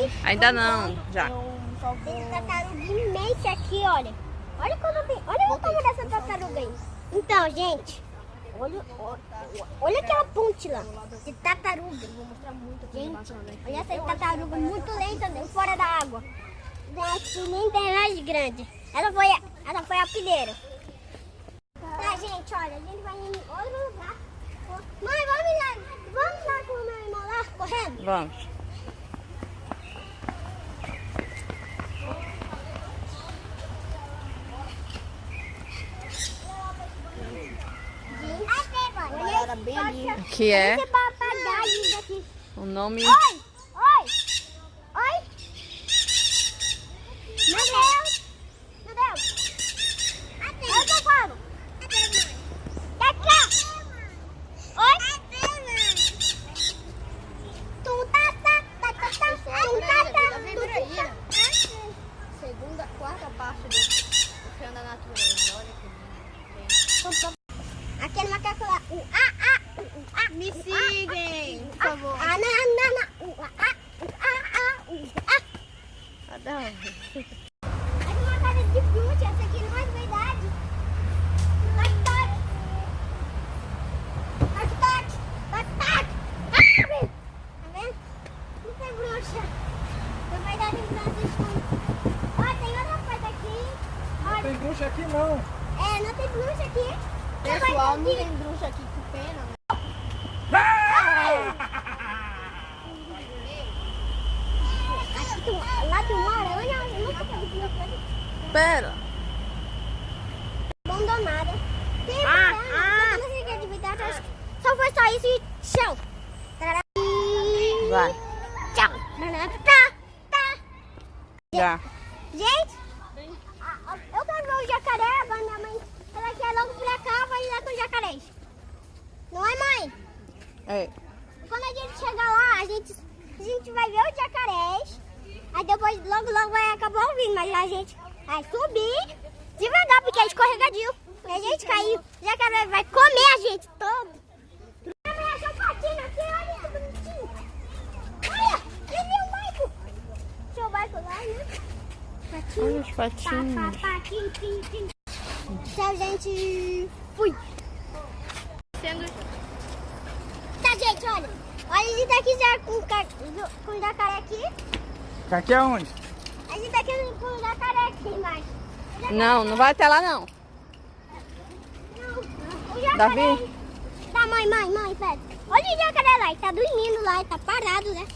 peixe. Ainda não, já. Tem tartaruga imensa aqui, olha. Olha quando tem. Olha o tamanho dessa tartaruga aí. Então, gente, olha aquela ponte lá de tartaruga. Vou mostrar muito aqui. Gente, olha essa tartaruga muito lenta fora da água. Aqui nem tem mais grande. Ela foi a primeira. Tá, gente, olha, a gente vai em outro lugar. Mãe, vamos lá com o meu irmão lá, correndo? Vamos. Era bem ali. Aqui é Aqui. o nome... Oi! Oi! Oi! Meu Deus! Meu Deus! Eu tô falando! Oi? Segunda, quarta parte do Oceano da Natureza. Olha que Aquele macaco lá. me sigam, por favor. É uma casa de fruta, essa aqui não é de verdade. Tá vendo? Não tem bruxa. Na verdade, ó, tem outra coisa aqui. Não tem bruxa aqui não. Não tem bruxa aqui. Pessoal, não tem bruxa aqui, que pena, né? Lá tem uma aranha, eu nunca vi uma coisa Pera. abandonada. Tem problema, não sei o que é de verdade, acho que só foi só isso e tchau. Vai. Tchau. Tá. Já. Gente, eu quero ver o jacaré, mas minha mãe, ela quer logo pra cá, vai ir lá com os jacarés. Não é, mãe? É. Quando a gente chegar lá, a gente vai ver os jacarés. Aí depois, logo vai acabar ouvindo, mas a gente vai subir devagar, porque é escorregadio. Se a gente cair, o jacaré vai comer a gente todo. Vai achar um patinho aqui, olha que bonitinho. Olha, ele o Maico. Deixa o Maico lá, né? Patinho. Olha os patinhos. Patinho. Tchau, gente. Fui. Tá, gente, olha. Olha, a gente tá aqui já com o jacaré aqui. Aqui é onde? A gente tá aqui com o jacaré aqui embaixo. Não vai até lá não. Não, o jacaré. Davi? Tá, mãe, pera. Olha o jacaré lá, ele tá dormindo lá, ele tá parado, né?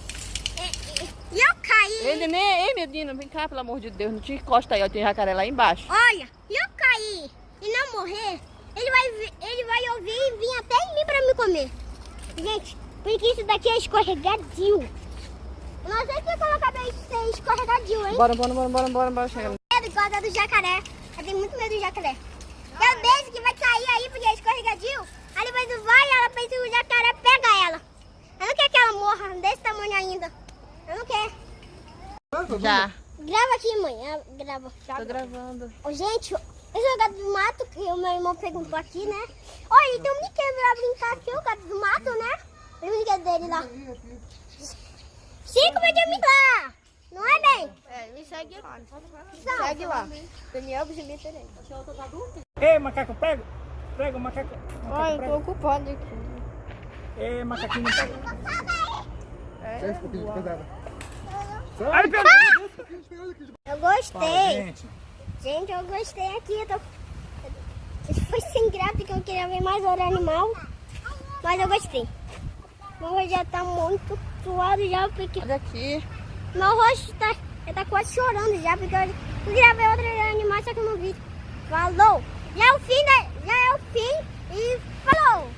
E eu caí. Ei, menino, vem cá, pelo amor de Deus. Não te encosta aí, ó. Tem jacaré lá embaixo. Olha, e eu caí e não morrer, ele vai ouvir e vir até em mim pra me comer. Gente, porque isso daqui é escorregadio. Eu não sei se eu acabei de ser escorregadio, hein? Bora. Chega. Medo igual da do jacaré. Eu tenho muito medo do jacaré. Eu vejo que vai cair aí porque é escorregadio. Aí depois ela pensa que o jacaré pega ela. Eu não quero que ela morra desse tamanho ainda. Eu não quero. Já. Grava aqui, mãe. Grava. Tô gravando. Ô, gente, esse é o gato do mato que o meu irmão perguntou aqui, né? Olha, tem um brinquedo pra brincar aqui, o gato do mato, né? Olha o brinquedo dele lá. 5 videogames lá. Não é, bem? Me segue lá. Não. Segue lá. Daniel, você me interessa. Ei, macaco, prega o macaco. Ai, eu tô ocupado aqui. Ei, macaquinho, pega. É. Ai, pega. Eu gostei. Fala, Gente, eu gostei aqui. Isso foi sem graça porque eu queria ver mais outro animal. Mas eu gostei. Meu rosto já tá muito suado já porque Olha aqui. meu rosto tá quase chorando já porque eu queria ver outro animal, só que eu não vi. Falou! Já é o fim e falou!